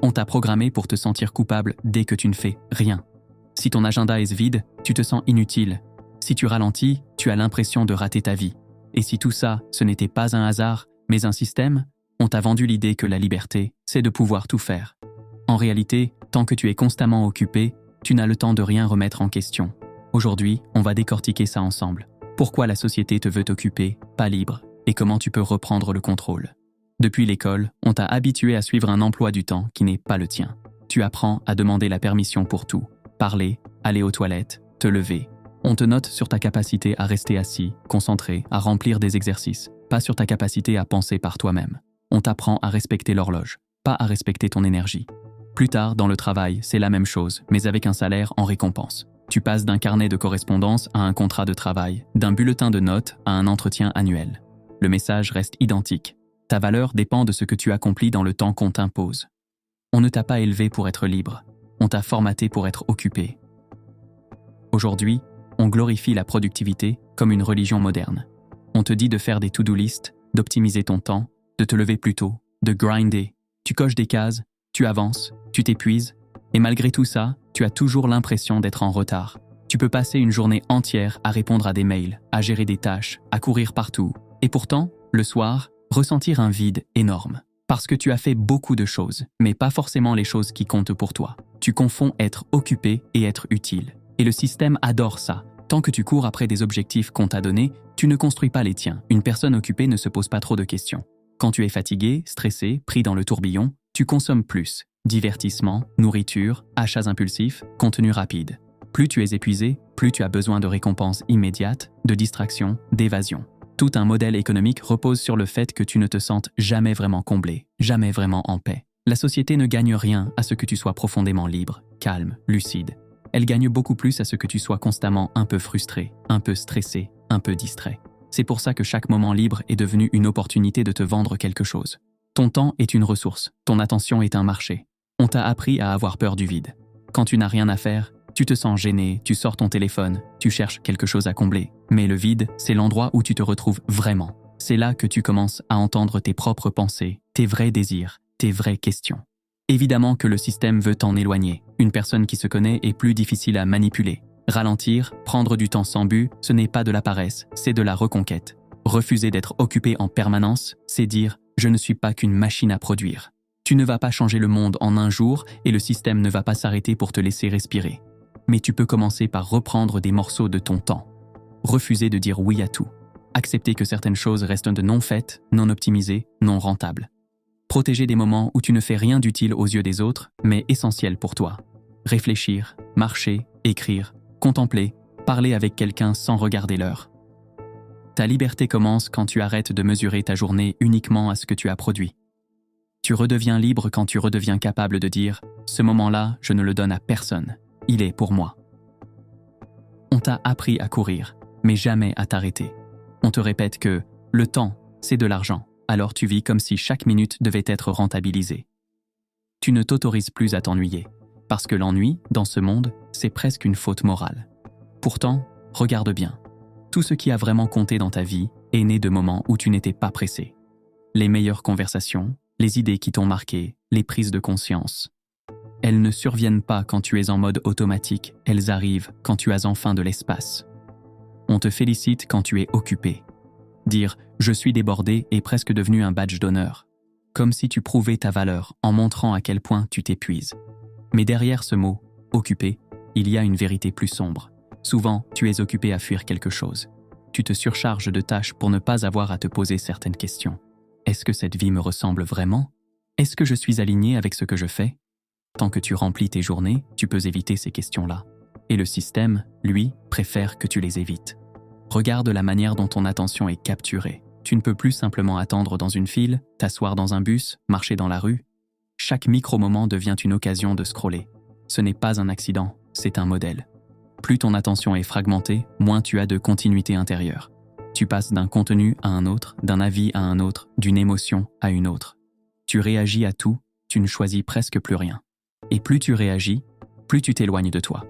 On t'a programmé pour te sentir coupable dès que tu ne fais rien. Si ton agenda est vide, tu te sens inutile. Si tu ralentis, tu as l'impression de rater ta vie. Et si tout ça, ce n'était pas un hasard, mais un système, on t'a vendu l'idée que la liberté, c'est de pouvoir tout faire. En réalité, tant que tu es constamment occupé, tu n'as le temps de rien remettre en question. Aujourd'hui, on va décortiquer ça ensemble. Pourquoi la société te veut t'occuper, pas libre, et comment tu peux reprendre le contrôle. Depuis l'école, on t'a habitué à suivre un emploi du temps qui n'est pas le tien. Tu apprends à demander la permission pour tout. Parler, aller aux toilettes, te lever. On te note sur ta capacité à rester assis, concentré, à remplir des exercices, pas sur ta capacité à penser par toi-même. On t'apprend à respecter l'horloge, pas à respecter ton énergie. Plus tard, dans le travail, c'est la même chose, mais avec un salaire en récompense. Tu passes d'un carnet de correspondance à un contrat de travail, d'un bulletin de notes à un entretien annuel. Le message reste identique. Ta valeur dépend de ce que tu accomplis dans le temps qu'on t'impose. On ne t'a pas élevé pour être libre. On t'a formaté pour être occupé. Aujourd'hui, on glorifie la productivité comme une religion moderne. On te dit de faire des to-do list, d'optimiser ton temps, de te lever plus tôt, de grinder. Tu coches des cases, tu avances, tu t'épuises, et malgré tout ça, tu as toujours l'impression d'être en retard. Tu peux passer une journée entière à répondre à des mails, à gérer des tâches, à courir partout. Et pourtant, le soir, ressentir un vide énorme. Parce que tu as fait beaucoup de choses, mais pas forcément les choses qui comptent pour toi. Tu confonds être occupé et être utile. Et le système adore ça. Tant que tu cours après des objectifs qu'on t'a donnés, tu ne construis pas les tiens. Une personne occupée ne se pose pas trop de questions. Quand tu es fatigué, stressé, pris dans le tourbillon, tu consommes plus. Divertissement, nourriture, achats impulsifs, contenu rapide. Plus tu es épuisé, plus tu as besoin de récompenses immédiates, de distractions, d'évasion. Tout un modèle économique repose sur le fait que tu ne te sentes jamais vraiment comblé, jamais vraiment en paix. La société ne gagne rien à ce que tu sois profondément libre, calme, lucide. Elle gagne beaucoup plus à ce que tu sois constamment un peu frustré, un peu stressé, un peu distrait. C'est pour ça que chaque moment libre est devenu une opportunité de te vendre quelque chose. Ton temps est une ressource, ton attention est un marché. On t'a appris à avoir peur du vide. Quand tu n'as rien à faire, tu te sens gêné, tu sors ton téléphone, tu cherches quelque chose à combler. Mais le vide, c'est l'endroit où tu te retrouves vraiment. C'est là que tu commences à entendre tes propres pensées, tes vrais désirs, tes vraies questions. Évidemment que le système veut t'en éloigner. Une personne qui se connaît est plus difficile à manipuler. Ralentir, prendre du temps sans but, ce n'est pas de la paresse, c'est de la reconquête. Refuser d'être occupé en permanence, c'est dire « je ne suis pas qu'une machine à produire ». Tu ne vas pas changer le monde en un jour et le système ne va pas s'arrêter pour te laisser respirer. Mais tu peux commencer par reprendre des morceaux de ton temps. Refuser de dire oui à tout. Accepter que certaines choses restent de non faites, non optimisées, non rentables. Protéger des moments où tu ne fais rien d'utile aux yeux des autres, mais essentiel pour toi. Réfléchir, marcher, écrire, contempler, parler avec quelqu'un sans regarder l'heure. Ta liberté commence quand tu arrêtes de mesurer ta journée uniquement à ce que tu as produit. Tu redeviens libre quand tu redeviens capable de dire « ce moment-là, je ne le donne à personne. Il est pour moi. » On t'a appris à courir, mais jamais à t'arrêter. On te répète que le temps, c'est de l'argent, alors tu vis comme si chaque minute devait être rentabilisée. Tu ne t'autorises plus à t'ennuyer, parce que l'ennui, dans ce monde, c'est presque une faute morale. Pourtant, regarde bien. Tout ce qui a vraiment compté dans ta vie est né de moments où tu n'étais pas pressé. Les meilleures conversations, les idées qui t'ont marqué, les prises de conscience. Elles ne surviennent pas quand tu es en mode automatique, elles arrivent quand tu as enfin de l'espace. On te félicite quand tu es occupé. Dire « je suis débordé » est presque devenu un badge d'honneur. Comme si tu prouvais ta valeur en montrant à quel point tu t'épuises. Mais derrière ce mot « occupé », il y a une vérité plus sombre. Souvent, tu es occupé à fuir quelque chose. Tu te surcharges de tâches pour ne pas avoir à te poser certaines questions. Est-ce que cette vie me ressemble vraiment? Est-ce que je suis aligné avec ce que je fais? Tant que tu remplis tes journées, tu peux éviter ces questions-là. Et le système, lui, préfère que tu les évites. Regarde la manière dont ton attention est capturée. Tu ne peux plus simplement attendre dans une file, t'asseoir dans un bus, marcher dans la rue. Chaque micro-moment devient une occasion de scroller. Ce n'est pas un accident, c'est un modèle. Plus ton attention est fragmentée, moins tu as de continuité intérieure. Tu passes d'un contenu à un autre, d'un avis à un autre, d'une émotion à une autre. Tu réagis à tout, tu ne choisis presque plus rien. Et plus tu réagis, plus tu t'éloignes de toi.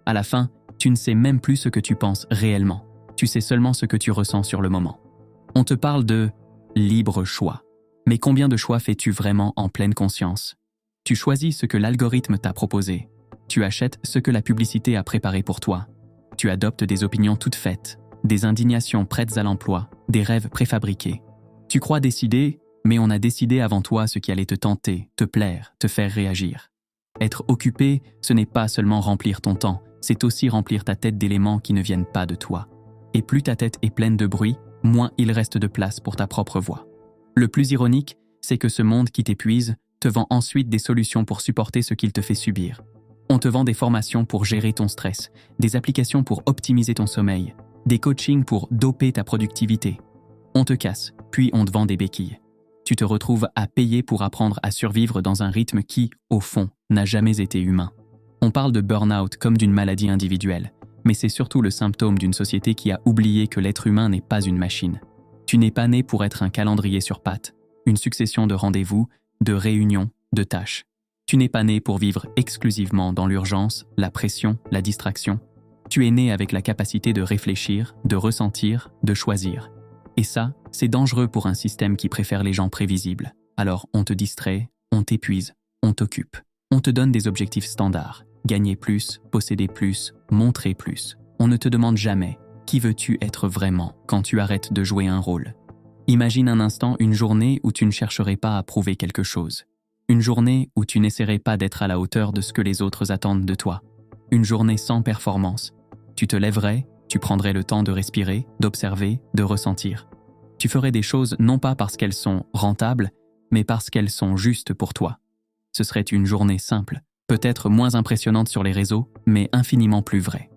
À la fin, tu ne sais même plus ce que tu penses réellement. Tu sais seulement ce que tu ressens sur le moment. On te parle de libre choix. Mais combien de choix fais-tu vraiment en pleine conscience? Tu choisis ce que l'algorithme t'a proposé. Tu achètes ce que la publicité a préparé pour toi. Tu adoptes des opinions toutes faites, des indignations prêtes à l'emploi, des rêves préfabriqués. Tu crois décider, mais on a décidé avant toi ce qui allait te tenter, te plaire, te faire réagir. Être occupé, ce n'est pas seulement remplir ton temps, c'est aussi remplir ta tête d'éléments qui ne viennent pas de toi. Et plus ta tête est pleine de bruit, moins il reste de place pour ta propre voix. Le plus ironique, c'est que ce monde qui t'épuise te vend ensuite des solutions pour supporter ce qu'il te fait subir. On te vend des formations pour gérer ton stress, des applications pour optimiser ton sommeil, des coachings pour doper ta productivité. On te casse, puis on te vend des béquilles. Tu te retrouves à payer pour apprendre à survivre dans un rythme qui, au fond, n'a jamais été humain. On parle de burn-out comme d'une maladie individuelle, mais c'est surtout le symptôme d'une société qui a oublié que l'être humain n'est pas une machine. Tu n'es pas né pour être un calendrier sur pattes, une succession de rendez-vous, de réunions, de tâches. Tu n'es pas né pour vivre exclusivement dans l'urgence, la pression, la distraction. Tu es né avec la capacité de réfléchir, de ressentir, de choisir. Et ça, c'est dangereux pour un système qui préfère les gens prévisibles. Alors on te distrait, on t'épuise, on t'occupe. On te donne des objectifs standards. Gagner plus, posséder plus, montrer plus. On ne te demande jamais « Qui veux-tu être vraiment ?» quand tu arrêtes de jouer un rôle. Imagine un instant une journée où tu ne chercherais pas à prouver quelque chose. Une journée où tu n'essaierais pas d'être à la hauteur de ce que les autres attendent de toi. Une journée sans performance. Tu te lèverais, tu prendrais le temps de respirer, d'observer, de ressentir. Tu ferais des choses non pas parce qu'elles sont rentables, mais parce qu'elles sont justes pour toi. Ce serait une journée simple, peut-être moins impressionnante sur les réseaux, mais infiniment plus vraie.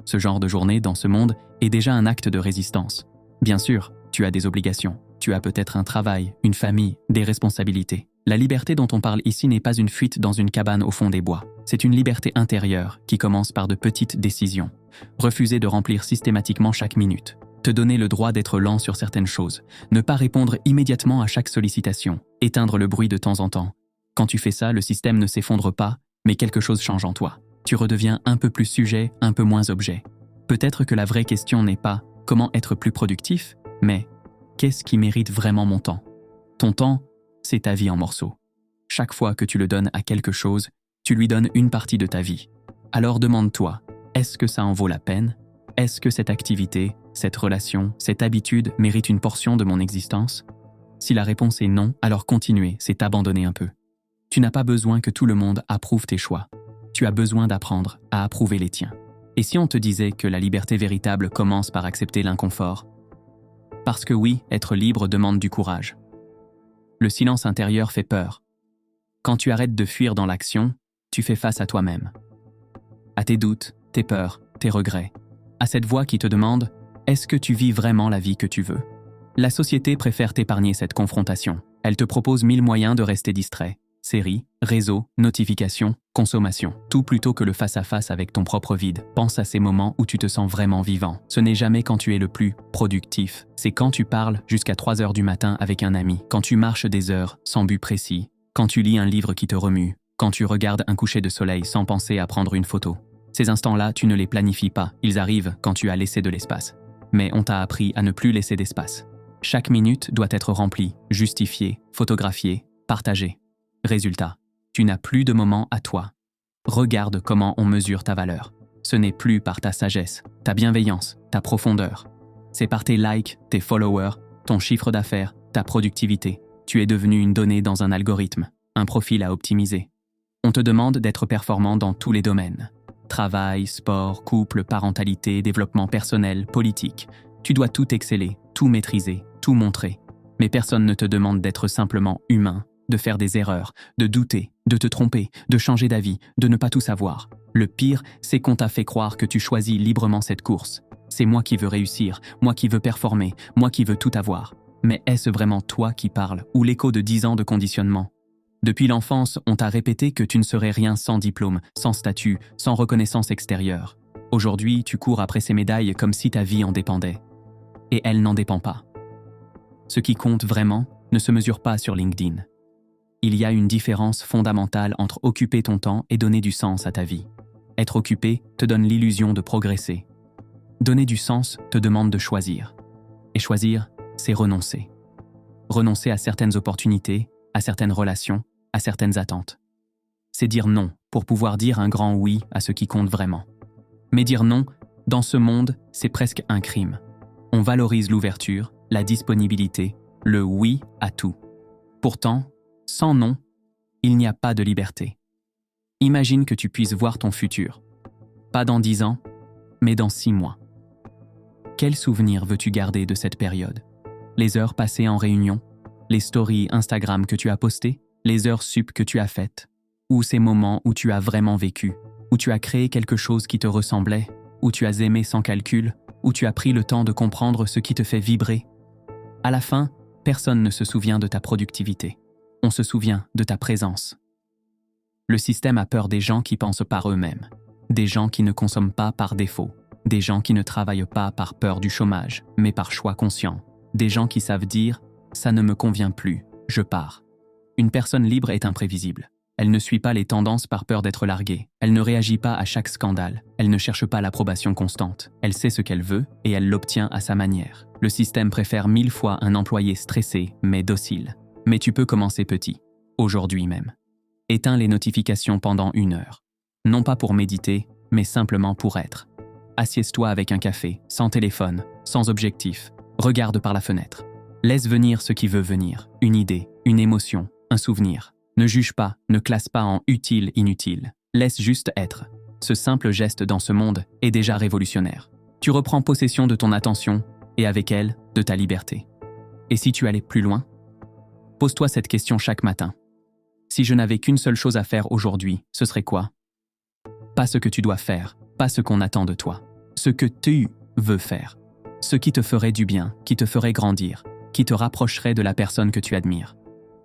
Ce genre de journée, dans ce monde, est déjà un acte de résistance. Bien sûr, tu as des obligations. Tu as peut-être un travail, une famille, des responsabilités. La liberté dont on parle ici n'est pas une fuite dans une cabane au fond des bois. C'est une liberté intérieure qui commence par de petites décisions. Refuser de remplir systématiquement chaque minute. Te donner le droit d'être lent sur certaines choses. Ne pas répondre immédiatement à chaque sollicitation. Éteindre le bruit de temps en temps. Quand tu fais ça, le système ne s'effondre pas, mais quelque chose change en toi. Tu redeviens un peu plus sujet, un peu moins objet. Peut-être que la vraie question n'est pas « comment être plus productif ?», mais « qu'est-ce qui mérite vraiment mon temps ?» Ton temps, c'est ta vie en morceaux. Chaque fois que tu le donnes à quelque chose, tu lui donnes une partie de ta vie. Alors demande-toi, est-ce que ça en vaut la peine ? Est-ce que cette activité, cette relation, cette habitude mérite une portion de mon existence ? Si la réponse est non, alors continuer, c'est t'abandonner un peu. Tu n'as pas besoin que tout le monde approuve tes choix. Tu as besoin d'apprendre à approuver les tiens. Et si on te disait que la liberté véritable commence par accepter l'inconfort ? Parce que oui, être libre demande du courage. Le silence intérieur fait peur. Quand tu arrêtes de fuir dans l'action, tu fais face à toi-même. À tes doutes, tes peurs, tes regrets. À cette voix qui te demande « Est-ce que tu vis vraiment la vie que tu veux ?» La société préfère t'épargner cette confrontation. Elle te propose 1000 moyens de rester distrait. Séries, réseaux, notifications, consommation. Tout plutôt que le face-à-face avec ton propre vide. Pense à ces moments où tu te sens vraiment vivant. Ce n'est jamais quand tu es le plus productif. C'est quand tu parles jusqu'à 3 heures du matin avec un ami. Quand tu marches des heures sans but précis. Quand tu lis un livre qui te remue. Quand tu regardes un coucher de soleil sans penser à prendre une photo. Ces instants-là, tu ne les planifies pas. Ils arrivent quand tu as laissé de l'espace. Mais on t'a appris à ne plus laisser d'espace. Chaque minute doit être remplie, justifiée, photographiée, partagée. Résultat, tu n'as plus de moment à toi. Regarde comment on mesure ta valeur. Ce n'est plus par ta sagesse, ta bienveillance, ta profondeur. C'est par tes likes, tes followers, ton chiffre d'affaires, ta productivité. Tu es devenu une donnée dans un algorithme, un profil à optimiser. On te demande d'être performant dans tous les domaines. Travail, sport, couple, parentalité, développement personnel, politique. Tu dois tout exceller, tout maîtriser, tout montrer. Mais personne ne te demande d'être simplement humain, de faire des erreurs, de douter, de te tromper, de changer d'avis, de ne pas tout savoir. Le pire, c'est qu'on t'a fait croire que tu choisis librement cette course. C'est moi qui veux réussir, moi qui veux performer, moi qui veux tout avoir. Mais est-ce vraiment toi qui parles, ou l'écho de 10 ans de conditionnement ? Depuis l'enfance, on t'a répété que tu ne serais rien sans diplôme, sans statut, sans reconnaissance extérieure. Aujourd'hui, tu cours après ces médailles comme si ta vie en dépendait. Et elle n'en dépend pas. Ce qui compte vraiment ne se mesure pas sur LinkedIn. Il y a une différence fondamentale entre occuper ton temps et donner du sens à ta vie. Être occupé te donne l'illusion de progresser. Donner du sens te demande de choisir. Et choisir, c'est renoncer. Renoncer à certaines opportunités, à certaines relations, à certaines attentes. c'est dire non pour pouvoir dire un grand oui à ce qui compte vraiment. Mais dire non, dans ce monde, c'est presque un crime. On valorise l'ouverture, la disponibilité, le oui à tout. Pourtant, sans non, il n'y a pas de liberté. Imagine que tu puisses voir ton futur. Pas dans 10 ans, mais dans 6 mois. Quel souvenir veux-tu garder de cette période? Les heures passées en réunion? Les stories Instagram que tu as postées? Les heures sup que tu as faites? Ou ces moments où tu as vraiment vécu? Où tu as créé quelque chose qui te ressemblait? Où tu as aimé sans calcul? Où tu as pris le temps de comprendre ce qui te fait vibrer? À la fin, personne ne se souvient de ta productivité. On se souvient de ta présence. Le système a peur des gens qui pensent par eux-mêmes, des gens qui ne consomment pas par défaut, des gens qui ne travaillent pas par peur du chômage, mais par choix conscient, des gens qui savent dire « ça ne me convient plus, je pars ». Une personne libre est imprévisible. Elle ne suit pas les tendances par peur d'être larguée. Elle ne réagit pas à chaque scandale. Elle ne cherche pas l'approbation constante. Elle sait ce qu'elle veut et elle l'obtient à sa manière. Le système préfère 1000 fois un employé stressé mais docile. Mais tu peux commencer petit, aujourd'hui même. Éteins les notifications pendant 1 heure. Non pas pour méditer, mais simplement pour être. Assieds-toi avec un café, sans téléphone, sans objectif. Regarde par la fenêtre. Laisse venir ce qui veut venir. Une idée, une émotion, un souvenir. Ne juge pas, ne classe pas en utile, inutile. Laisse juste être. Ce simple geste dans ce monde est déjà révolutionnaire. Tu reprends possession de ton attention et avec elle, de ta liberté. Et si tu allais plus loin? Pose-toi cette question chaque matin. Si je n'avais qu'une seule chose à faire aujourd'hui, ce serait quoi? Pas ce que tu dois faire, pas ce qu'on attend de toi. Ce que tu veux faire. Ce qui te ferait du bien, qui te ferait grandir, qui te rapprocherait de la personne que tu admires.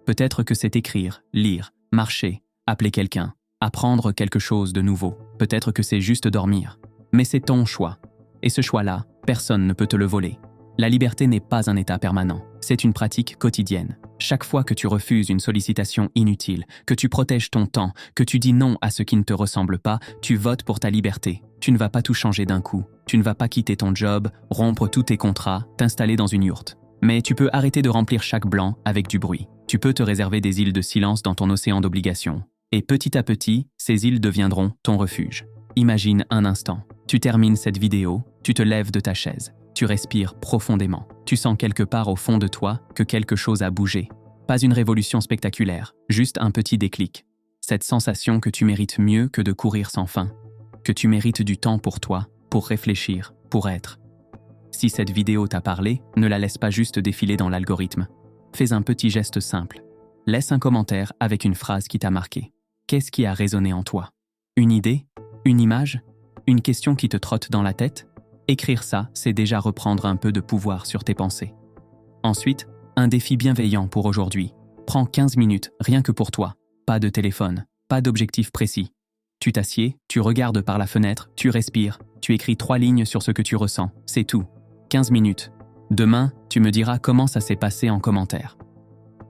Peut-être que c'est écrire, lire, marcher, appeler quelqu'un, apprendre quelque chose de nouveau. Peut-être que c'est juste dormir. Mais c'est ton choix. Et ce choix-là, personne ne peut te le voler. La liberté n'est pas un état permanent. C'est une pratique quotidienne. Chaque fois que tu refuses une sollicitation inutile, que tu protèges ton temps, que tu dis non à ce qui ne te ressemble pas, tu votes pour ta liberté. Tu ne vas pas tout changer d'un coup. Tu ne vas pas quitter ton job, rompre tous tes contrats, t'installer dans une yourte. Mais tu peux arrêter de remplir chaque blanc avec du bruit. Tu peux te réserver des îles de silence dans ton océan d'obligations. Et petit à petit, ces îles deviendront ton refuge. Imagine un instant. Tu termines cette vidéo, tu te lèves de ta chaise. Tu respires profondément. Tu sens quelque part au fond de toi que quelque chose a bougé. Pas une révolution spectaculaire, juste un petit déclic. Cette sensation que tu mérites mieux que de courir sans fin. Que tu mérites du temps pour toi, pour réfléchir, pour être. Si cette vidéo t'a parlé, ne la laisse pas juste défiler dans l'algorithme. Fais un petit geste simple. Laisse un commentaire avec une phrase qui t'a marqué. Qu'est-ce qui a résonné en toi? Une idée? Une image? Une question qui te trotte dans la tête? Écrire ça, c'est déjà reprendre un peu de pouvoir sur tes pensées. Ensuite, un défi bienveillant pour aujourd'hui. Prends 15 minutes, rien que pour toi. Pas de téléphone, pas d'objectif précis. Tu t'assieds, tu regardes par la fenêtre, tu respires, tu écris 3 lignes sur ce que tu ressens. C'est tout. 15 minutes. Demain, tu me diras comment ça s'est passé en commentaire.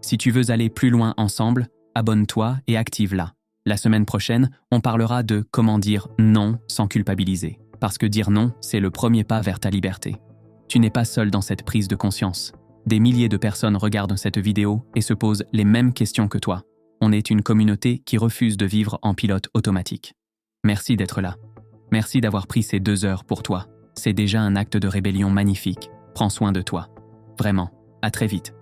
Si tu veux aller plus loin ensemble, abonne-toi et active-la. La semaine prochaine, on parlera de comment dire non sans culpabiliser. Parce que dire non, c'est le premier pas vers ta liberté. Tu n'es pas seul dans cette prise de conscience. Des milliers de personnes regardent cette vidéo et se posent les mêmes questions que toi. On est une communauté qui refuse de vivre en pilote automatique. Merci d'être là. Merci d'avoir pris ces 2 heures pour toi. C'est déjà un acte de rébellion magnifique. Prends soin de toi. Vraiment, à très vite.